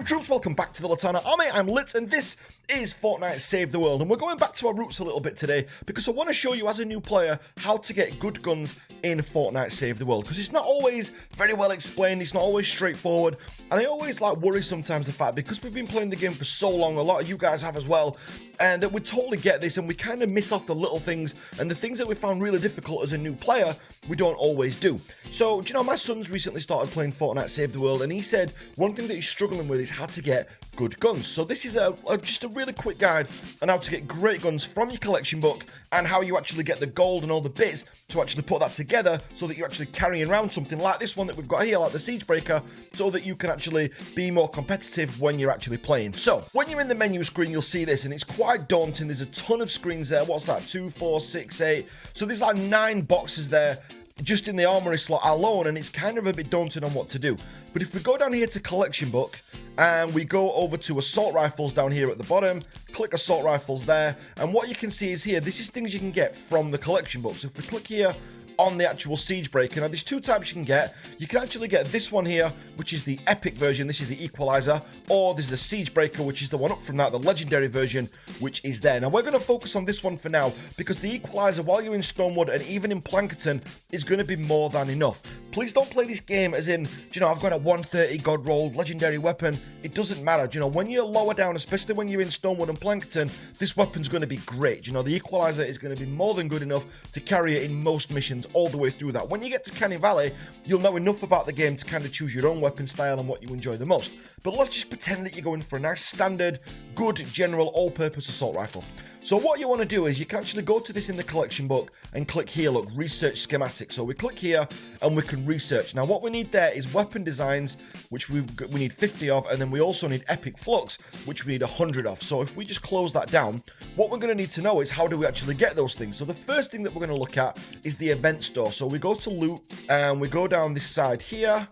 game troops, welcome back to the Latana Army. I'm Lit and this is Fortnite Save the World, and we're going back to our roots a little bit today because I want to show you as a new player how to get good guns in Fortnite Save the World, because it's not always very well explained, it's not always straightforward, and I always worry sometimes the fact, because we've been playing the game for so long, a lot of you guys have as well, and that we totally get this and we kind of miss off the little things, and the things that we found really difficult as a new player, we don't always do. So, do you know, my son's recently started playing Fortnite Save the World, and he said one thing that he's struggling with is how to get good guns. So this is just a really quick guide on how to get great guns from your collection book, and how you actually get the gold and all the bits to actually put that together so that you're actually carrying around something like this one that we've got here, like the CheekiBreeki, so that you can actually be more competitive when you're actually playing. So when you're in the menu screen, you'll see this, and it's quite daunting. There's a ton of screens there. What's that? 2, 4, 6, 8. So there's like 9 boxes there just in the armory slot alone, and it's kind of a bit daunting on what to do. But if we go down here to collection book and we go over to assault rifles down here at the bottom, click assault rifles there, and what you can see is here, this is things you can get from the collection book. So if we click here on the actual CheekiBreeki, now there's 2 types you can get. You can actually get this one here, which is the epic version, this is the equalizer, or there's the CheekiBreeki, which is the one up from that, the legendary version, which is there. Now we're going to focus on this one for now, because the equalizer, while you're in Stonewood and even in Plankerton, is going to be more than enough. Please don't play this game as in, do you know, I've got a 130 god roll legendary weapon. It doesn't matter. Do you know, when you're lower down, especially when you're in Stonewood and Plankerton, this weapon's going to be great. Do you know, the equalizer is going to be more than good enough to carry it in most missions all the way through that. When you get to Canny Valley, you'll know enough about the game to kind of choose your own weapon style and what you enjoy the most. But let's just pretend that you're going for a nice standard, good, general, all-purpose assault rifle. So what you want to do is you can actually go to this in the collection book and click here, look, research schematic. So we click here and we can research. Now what we need there is weapon designs, which we need 50 of, and then we also need epic flux, which we need 100 of. So if we just close that down, what we're going to need to know is how do we actually get those things. So the first thing that we're going to look at is the event store. So we go to loot and we go down this side here.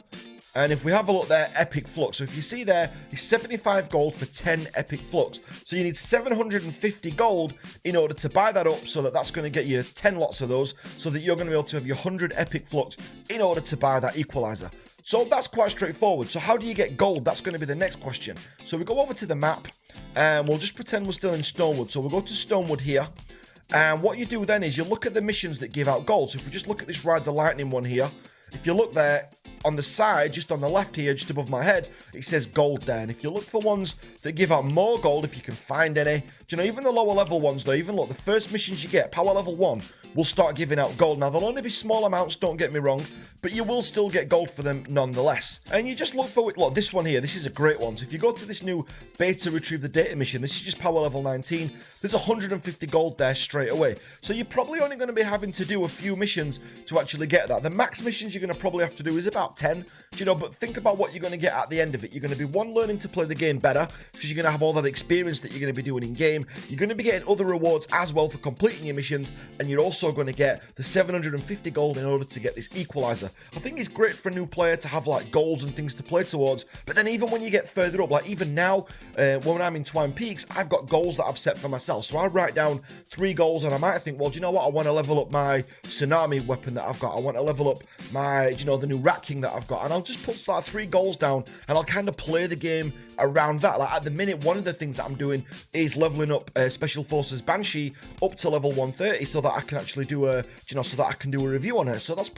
And if we have a look there, epic flux. So if you see there, it's 75 gold for 10 epic flux. So you need 750 gold in order to buy that up, so that that's going to get you 10 lots of those, so that you're going to be able to have your 100 epic flux in order to buy that equalizer. So that's quite straightforward. So how do you get gold? That's going to be the next question. So we go over to the map and we'll just pretend we're still in Stonewood. So we'll go to Stonewood here. And what you do then is you look at the missions that give out gold. So if we just look at this Ride the Lightning one here, if you look there, on the side, just on the left here, just above my head, it says gold there. And if you look for ones that give out more gold, if you can find any, do you know, even the lower level ones though, even look, the first missions you get, power level 1, will start giving out gold. Now, they'll only be small amounts, don't get me wrong, but you will still get gold for them nonetheless. And you just look for, look, this one here, this is a great one. So if you go to this new beta retrieve the data mission, this is just power level 19, there's 150 gold there straight away. So you're probably only going to be having to do a few missions to actually get that. The max missions you're going to probably have to do is about 10, do you know, but think about what you're going to get at the end of it. You're going to be, one, learning to play the game better, because you're going to have all that experience that you're going to be doing in game. You're going to be getting other rewards as well for completing your missions, and you're also going to get the 750 gold in order to get this equalizer. I think it's great for a new player to have like goals and things to play towards, but then even when you get further up, like even now, when I'm in Twine Peaks, I've got goals that I've set for myself. So I write down 3 goals, and I might think, well, do you know what? I want to level up my tsunami weapon that I've got. I want to level up my, do you know, the new Rat King that I've got, and I'll just put like 3 goals down, and I'll kind of play the game around that. Like at the minute, one of the things that I'm doing is leveling up Special Forces Banshee up to level 130, so that I can actually do a, you know, so that I can do a review on her. So that's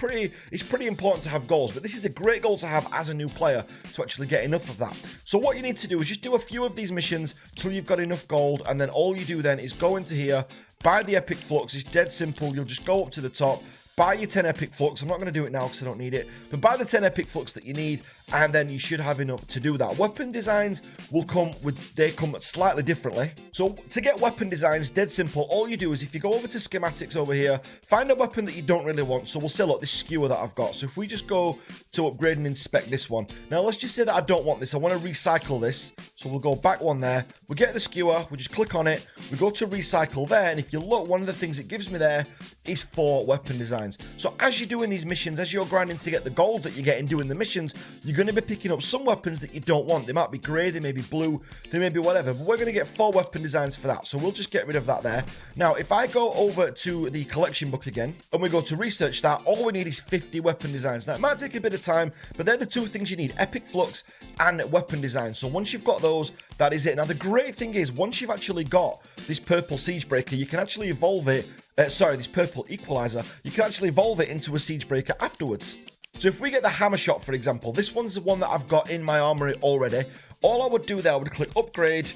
it's pretty important to have goals, but this is a great goal to have as a new player to actually get enough of that. So what you need to do is just do a few of these missions till you've got enough gold, and then all you do then is go into here, buy the epic flux. It's dead simple. You'll just go up to the top, buy your 10 epic flux. I'm not going to do it now because I don't need it, but buy the 10 epic flux that you need, and then you should have enough to do that. Weapon designs will come slightly differently. So to get weapon designs, dead simple. All you do is if you go over to schematics over here, find a weapon that you don't really want. So we'll say, look, this skewer that I've got. So if we just go to upgrade and inspect this one. Now let's just say that I don't want this. I want to recycle this. So we'll go back one there. We get the skewer. We just click on it. We go to recycle there. And if you look, one of the things it gives me there is 4 weapon designs. designs. So as you're doing these missions, as you're grinding to get the gold that you're getting doing the missions, you're going to be picking up some weapons that you don't want. They might be grey, they may be blue, they may be whatever, but we're going to get 4 weapon designs for that. So we'll just get rid of that there. Now, if I go over to the collection book again, and we go to research that, all we need is 50 weapon designs. Now, it might take a bit of time, but they're the 2 things you need, epic flux and weapon design. So once you've got those, that is it. Now, the great thing is, once you've actually got this purple CheekiBreeki, you can actually evolve it, this purple equalizer, you can actually evolve it into a CheekiBreeki afterwards. So if we get the hammer shot, for example, this one's the one that I've got in my armory already. All I would do there, I would click upgrade,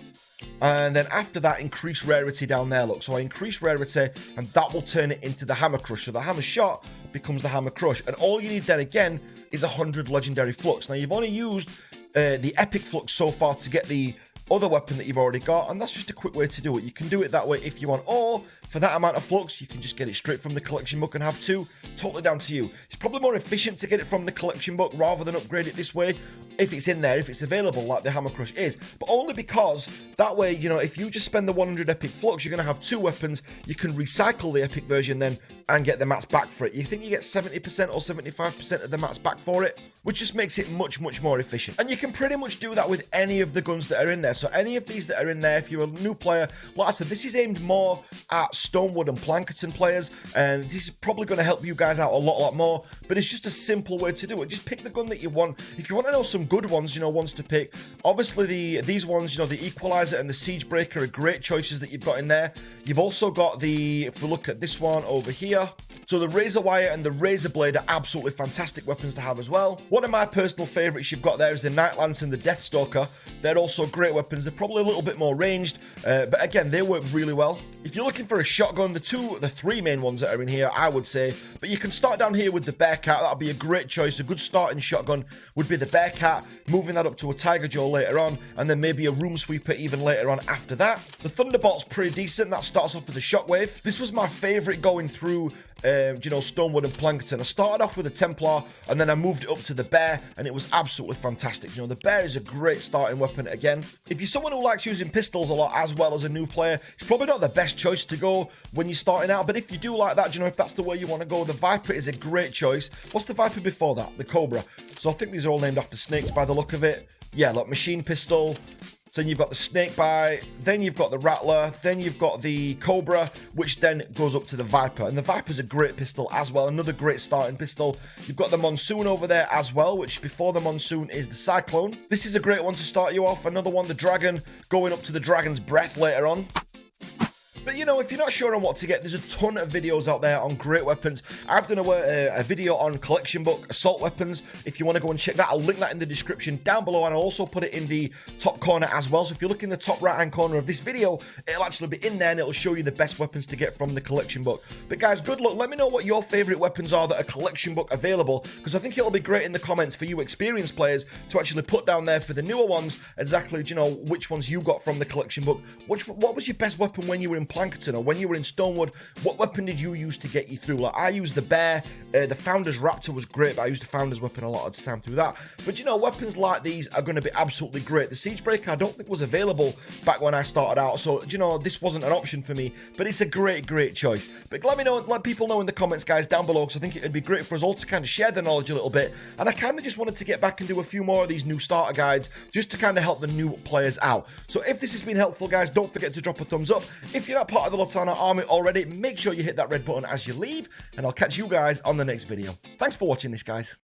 and then after that, increase rarity down there, look. So I increase rarity, and that will turn it into the hammer crush. So the hammer shot becomes the hammer crush. And all you need then again is 100 legendary flux. Now, you've only used the epic flux so far to get the other weapon that you've already got, and that's just a quick way to do it. You can do it that way if you want, or for that amount of flux, you can just get it straight from the collection book and have 2. Totally down to you. It's probably more efficient to get it from the collection book rather than upgrade it this way, if it's in there, if it's available, like the hammer crush is. But only because that way, you know, if you just spend the 100 epic flux, you're going to have 2 weapons. You can recycle the epic version then and get the mats back for it. You think you get 70% or 75% of the mats back for it, which just makes it much, much more efficient. And you can pretty much do that with any of the guns that are in there. So any of these that are in there, if you're a new player, like I said, this is aimed more at Stonewood and Plankerton players, and this is probably going to help you guys out a lot more, but it's just a simple way to do it. Just pick the gun that you want. If you want to know some good ones, you know, ones to pick, obviously these ones, you know, the Equalizer and the CheekiBreeki are great choices that you've got in there. You've also got the, if we look at this one over here, so the Razor Wire and the Razor Blade are absolutely fantastic weapons to have as well. One of my personal favourites you've got there is the Night Lance and the Deathstalker. They're also great weapons. They're probably a little bit more ranged, but again, they work really well. If you're looking for a shotgun, the 3 main ones that are in here, I would say, but you can start down here with the Bearcat. That'll be a great choice. A good starting shotgun would be the Bearcat, moving that up to a Tiger Jaw later on, and then maybe a Room Sweeper even later on after that. The Thunderbolt's pretty decent. That starts off with the Shockwave. This was my favourite going through you know, Stonewood and Plankerton. I started off with a Templar, and then I moved it up to the Bear, and it was absolutely fantastic. You know, the Bear is a great starting weapon again. If you're someone who likes using pistols a lot as well as a new player, it's probably not the best choice to go when you're starting out, but if you do like that, you know, if that's the way you want to go, the Viper is a great choice. What's the Viper before that? The Cobra. So I think these are all named after snakes by the look of it. Yeah, look, machine pistol. Then you've got the Snakebite, then you've got the Rattler, then you've got the Cobra, which then goes up to the Viper. And the Viper's a great pistol as well, another great starting pistol. You've got the Monsoon over there as well, which before the Monsoon is the Cyclone. This is a great one to start you off. Another one, the Dragon, going up to the Dragon's Breath later on. But, you know, if you're not sure on what to get, there's a ton of videos out there on great weapons. I've done a video on collection book, assault weapons. If you want to go and check that, I'll link that in the description down below, and I'll also put it in the top corner as well. So if you look in the top right-hand corner of this video, it'll actually be in there, and it'll show you the best weapons to get from the collection book. But guys, good luck. Let me know what your favorite weapons are that are collection book available, because I think it'll be great in the comments for you experienced players to actually put down there for the newer ones exactly, you know, which ones you got from the collection book. What was your best weapon when you were in Plankerton or when you were in Stonewood? What weapon did you use to get you through? Like, I used the Bear, the Founder's Raptor was great, but I used the Founder's weapon a lot of the time through that. But you know, weapons like these are going to be absolutely great. The CheekiBreeki I don't think was available back when I started out, so you know, this wasn't an option for me, but it's a great choice. But let me know, let people know in the comments, guys, down below, because I think it'd be great for us all to kind of share the knowledge a little bit. And I kind of just wanted to get back and do a few more of these new starter guides just to kind of help the new players out. So if this has been helpful, guys, don't forget to drop a thumbs up. If you're not part of the Latana army already, make sure you hit that red button as you leave, and I'll catch you guys on the next video. Thanks for watching this, guys.